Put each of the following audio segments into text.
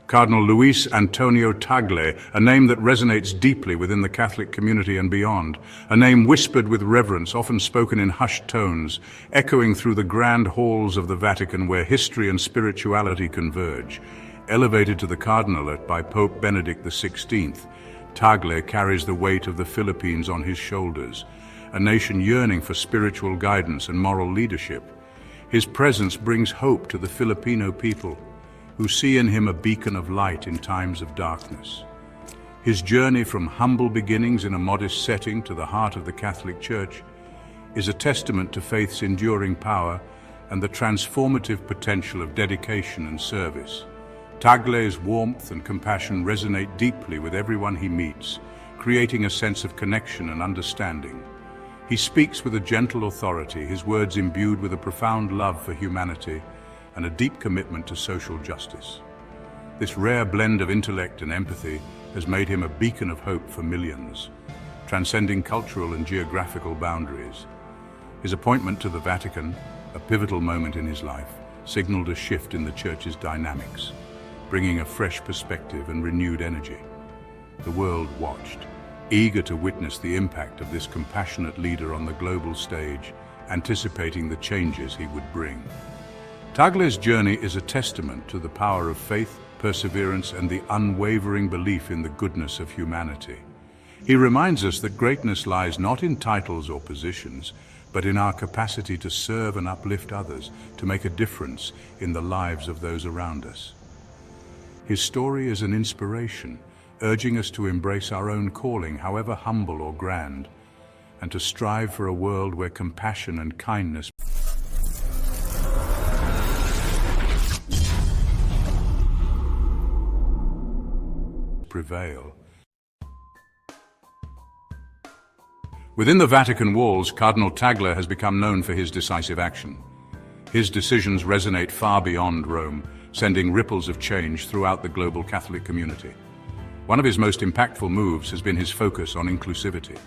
Cardinal Luis Antonio Tagle, a name that resonates deeply within the Catholic community and beyond, a name whispered with reverence, often spoken in hushed tones, echoing through the grand halls of the Vatican where history and spirituality converge. Elevated to the cardinalate by Pope Benedict XVI, Tagle carries the weight of the Philippines on his shoulders, a nation yearning for spiritual guidance and moral leadership. His presence brings hope to the Filipino people, who see in him a beacon of light in times of darkness. His journey from humble beginnings in a modest setting to the heart of the Catholic Church is a testament to faith's enduring power and the transformative potential of dedication and service. Tagle's warmth and compassion resonate deeply with everyone he meets, creating a sense of connection and understanding. He speaks with a gentle authority, his words imbued with a profound love for humanity and a deep commitment to social justice. This rare blend of intellect and empathy has made him a beacon of hope for millions, transcending cultural and geographical boundaries. His appointment to the Vatican, a pivotal moment in his life, signaled a shift in the Church's dynamics, bringing a fresh perspective and renewed energy. The world watched, eager to witness the impact of this compassionate leader on the global stage, anticipating the changes he would bring. Tagle's journey is a testament to the power of faith, perseverance, and the unwavering belief in the goodness of humanity. He reminds us that greatness lies not in titles or positions, but in our capacity to serve and uplift others, to make a difference in the lives of those around us. His story is an inspiration, urging us to embrace our own calling, however humble or grand, and to strive for a world where compassion and kindness prevail. Within the Vatican walls, Cardinal Tagle has become known for his decisive action. His decisions resonate far beyond Rome, sending ripples of change throughout the global Catholic community. One of his most impactful moves has been his focus on inclusivity.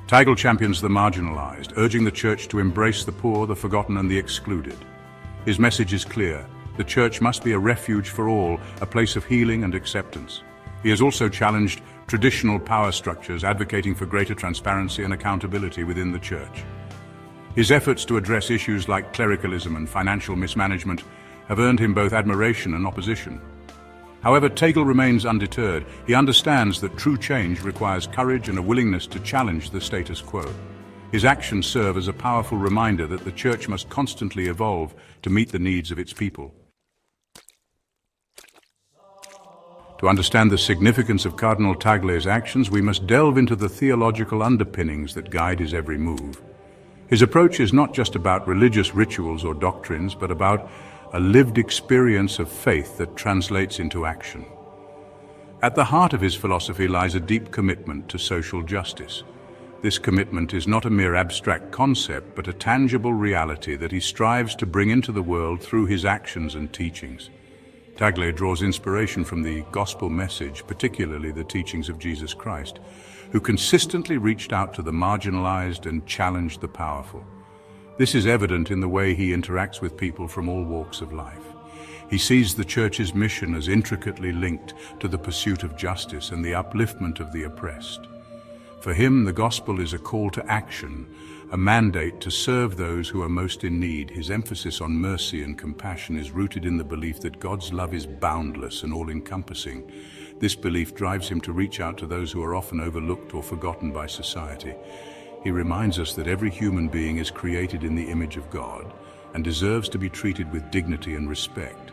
Tagle champions the marginalized, urging the Church to embrace the poor, the forgotten, and the excluded. His message is clear: the Church must be a refuge for all, a place of healing and acceptance. He has also challenged traditional power structures, advocating for greater transparency and accountability within the Church. His efforts to address issues like clericalism and financial mismanagement have earned him both admiration and opposition. However, Tagle remains undeterred. He understands that true change requires courage and a willingness to challenge the status quo. His actions serve as a powerful reminder that the Church must constantly evolve to meet the needs of its people. To understand the significance of Cardinal Tagle's actions, we must delve into the theological underpinnings that guide his every move. His approach is not just about religious rituals or doctrines, but about a lived experience of faith that translates into action. At the heart of his philosophy lies a deep commitment to social justice. This commitment is not a mere abstract concept, but a tangible reality that he strives to bring into the world through his actions and teachings. Tagle draws inspiration from the gospel message, particularly the teachings of Jesus Christ, who consistently reached out to the marginalized and challenged the powerful. This is evident in the way he interacts with people from all walks of life. He sees the Church's mission as intricately linked to the pursuit of justice and the upliftment of the oppressed. For him, the gospel is a call to action, a mandate to serve those who are most in need. His emphasis on mercy and compassion is rooted in the belief that God's love is boundless and all-encompassing. This belief drives him to reach out to those who are often overlooked or forgotten by society. He reminds us that every human being is created in the image of God and deserves to be treated with dignity and respect.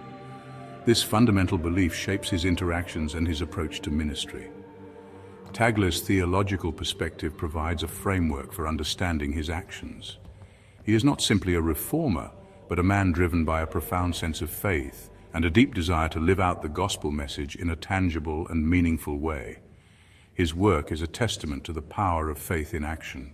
This fundamental belief shapes his interactions and his approach to ministry. Tagle's theological perspective provides a framework for understanding his actions. He is not simply a reformer, but a man driven by a profound sense of faith and a deep desire to live out the gospel message in a tangible and meaningful way. His work is a testament to the power of faith in action.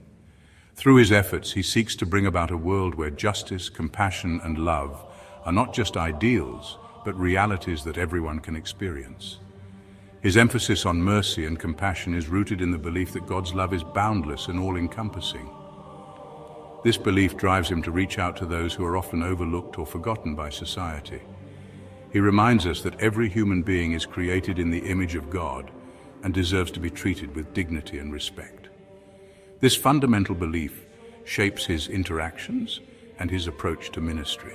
Through his efforts, he seeks to bring about a world where justice, compassion, and love are not just ideals, but realities that everyone can experience. His emphasis on mercy and compassion is rooted in the belief that God's love is boundless and all-encompassing. This belief drives him to reach out to those who are often overlooked or forgotten by society. He reminds us that every human being is created in the image of God and deserves to be treated with dignity and respect. This fundamental belief shapes his interactions and his approach to ministry.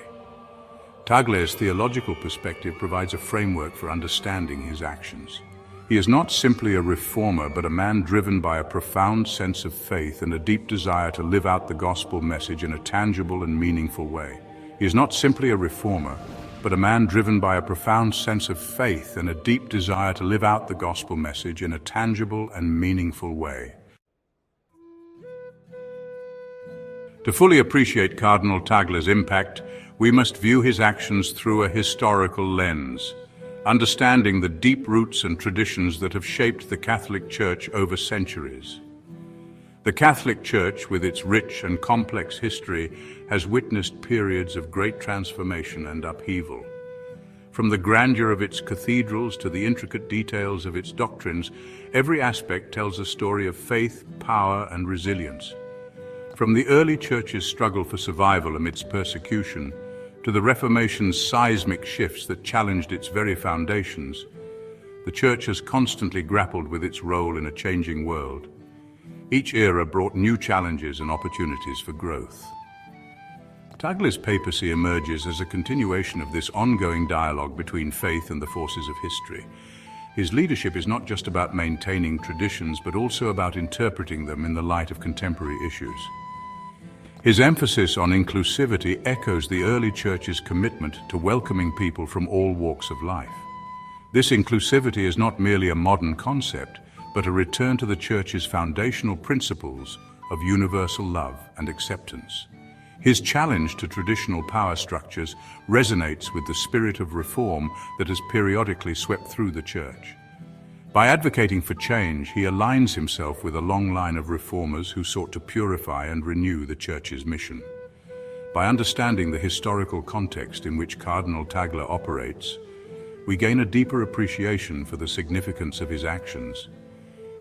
Tagle's theological perspective provides a framework for understanding his actions. He is not simply a reformer, but a man driven by a profound sense of faith and a deep desire to live out the gospel message in a tangible and meaningful way. He is not simply a reformer, but a man driven by a profound sense of faith and a deep desire to live out the gospel message in a tangible and meaningful way. To fully appreciate Cardinal Tagle's impact, we must view his actions through a historical lens, understanding the deep roots and traditions that have shaped the Catholic Church over centuries. The Catholic Church, with its rich and complex history, has witnessed periods of great transformation and upheaval. From the grandeur of its cathedrals to the intricate details of its doctrines, every aspect tells a story of faith, power, and resilience. From the early Church's struggle for survival amidst persecution, to the Reformation's seismic shifts that challenged its very foundations, the Church has constantly grappled with its role in a changing world. Each era brought new challenges and opportunities for growth. Tagle's papacy emerges as a continuation of this ongoing dialogue between faith and the forces of history. His leadership is not just about maintaining traditions, but also about interpreting them in the light of contemporary issues. His emphasis on inclusivity echoes the early Church's commitment to welcoming people from all walks of life. This inclusivity is not merely a modern concept, but a return to the Church's foundational principles of universal love and acceptance. His challenge to traditional power structures resonates with the spirit of reform that has periodically swept through the Church. By advocating for change, he aligns himself with a long line of reformers who sought to purify and renew the Church's mission. By understanding the historical context in which Cardinal Tagle operates, we gain a deeper appreciation for the significance of his actions.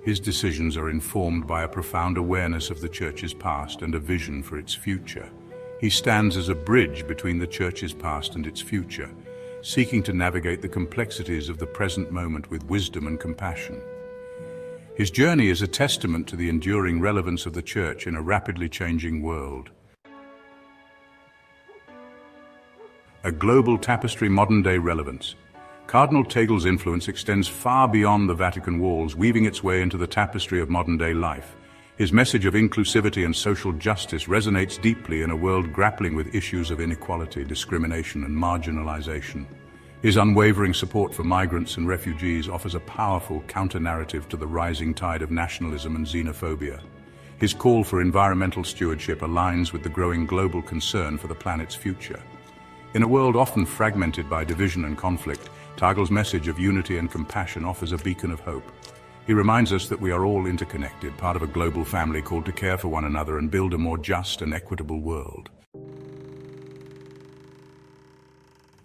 His decisions are informed by a profound awareness of the Church's past and a vision for its future. He stands as a bridge between the Church's past and its future, seeking to navigate the complexities of the present moment with wisdom and compassion. His journey is a testament to the enduring relevance of the Church in a rapidly changing world. A global tapestry, modern-day relevance. Cardinal Tagle's influence extends far beyond the Vatican walls, weaving its way into the tapestry of modern-day life. His message of inclusivity and social justice resonates deeply in a world grappling with issues of inequality, discrimination, and marginalization. His unwavering support for migrants and refugees offers a powerful counter-narrative to the rising tide of nationalism and xenophobia. His call for environmental stewardship aligns with the growing global concern for the planet's future. In a world often fragmented by division and conflict, Tagle's message of unity and compassion offers a beacon of hope. He reminds us that we are all interconnected, part of a global family called to care for one another and build a more just and equitable world.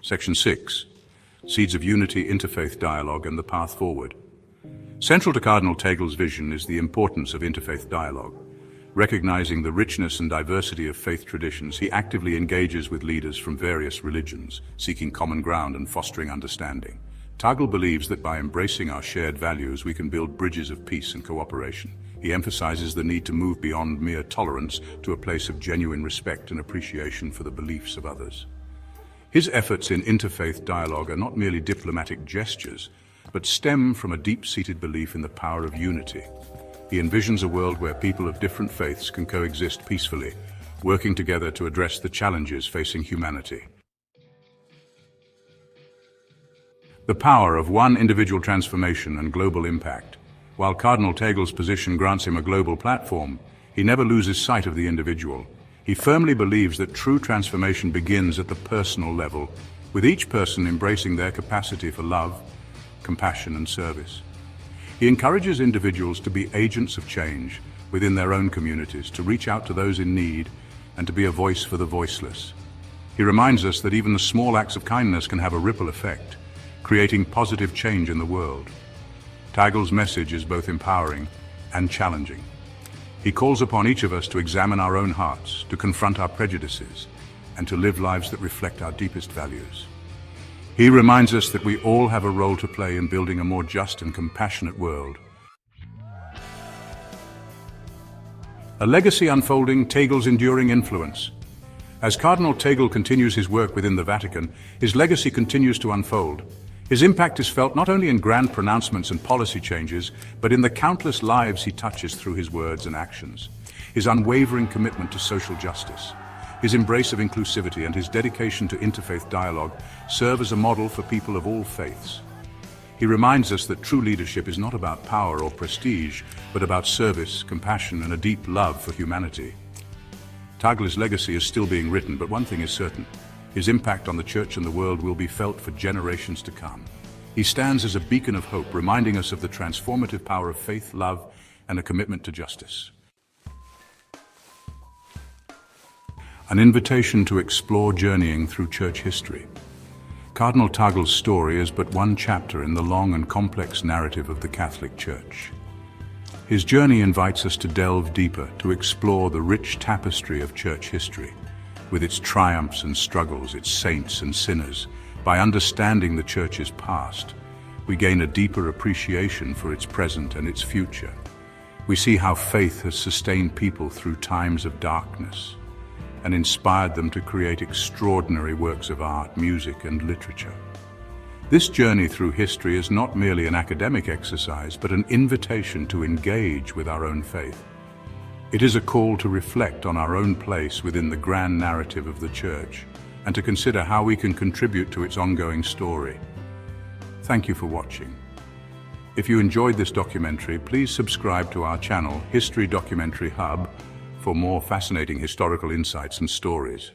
Section 6. Seeds of Unity, Interfaith Dialogue and the Path Forward. Central to Cardinal Tagle's vision is the importance of interfaith dialogue. Recognizing the richness and diversity of faith traditions, he actively engages with leaders from various religions, seeking common ground and fostering understanding. Tagle believes that by embracing our shared values, we can build bridges of peace and cooperation. He emphasizes the need to move beyond mere tolerance to a place of genuine respect and appreciation for the beliefs of others. His efforts in interfaith dialogue are not merely diplomatic gestures, but stem from a deep-seated belief in the power of unity. He envisions a world where people of different faiths can coexist peacefully, working together to address the challenges facing humanity. The power of one individual transformation and global impact. While Cardinal Tagle's position grants him a global platform, he never loses sight of the individual. He firmly believes that true transformation begins at the personal level, with each person embracing their capacity for love, compassion, and service. He encourages individuals to be agents of change within their own communities, to reach out to those in need, and to be a voice for the voiceless. He reminds us that even the small acts of kindness can have a ripple effect, creating positive change in the world. Tagle's message is both empowering and challenging. He calls upon each of us to examine our own hearts, to confront our prejudices, and to live lives that reflect our deepest values. He reminds us that we all have a role to play in building a more just and compassionate world. A legacy unfolding, Tagle's enduring influence. As Cardinal Tagle continues his work within the Vatican, his legacy continues to unfold. His impact is felt not only in grand pronouncements and policy changes, but in the countless lives he touches through his words and actions. His unwavering commitment to social justice, his embrace of inclusivity, and his dedication to interfaith dialogue serve as a model for people of all faiths. He reminds us that true leadership is not about power or prestige, but about service, compassion, and a deep love for humanity. Tagle's legacy is still being written, but one thing is certain: his impact on the Church and the world will be felt for generations to come. He stands as a beacon of hope, reminding us of the transformative power of faith, love, and a commitment to justice. An invitation to explore journeying through Church history. Cardinal Tagle's story is but one chapter in the long and complex narrative of the Catholic Church. His journey invites us to delve deeper, to explore the rich tapestry of Church history, with its triumphs and struggles, its saints and sinners. By understanding the Church's past, we gain a deeper appreciation for its present and its future. We see how faith has sustained people through times of darkness and inspired them to create extraordinary works of art, music, and literature. This journey through history is not merely an academic exercise, but an invitation to engage with our own faith. It is a call to reflect on our own place within the grand narrative of the Church and to consider how we can contribute to its ongoing story. Thank you for watching. If you enjoyed this documentary, please subscribe to our channel, History Documentary Hub, for more fascinating historical insights and stories.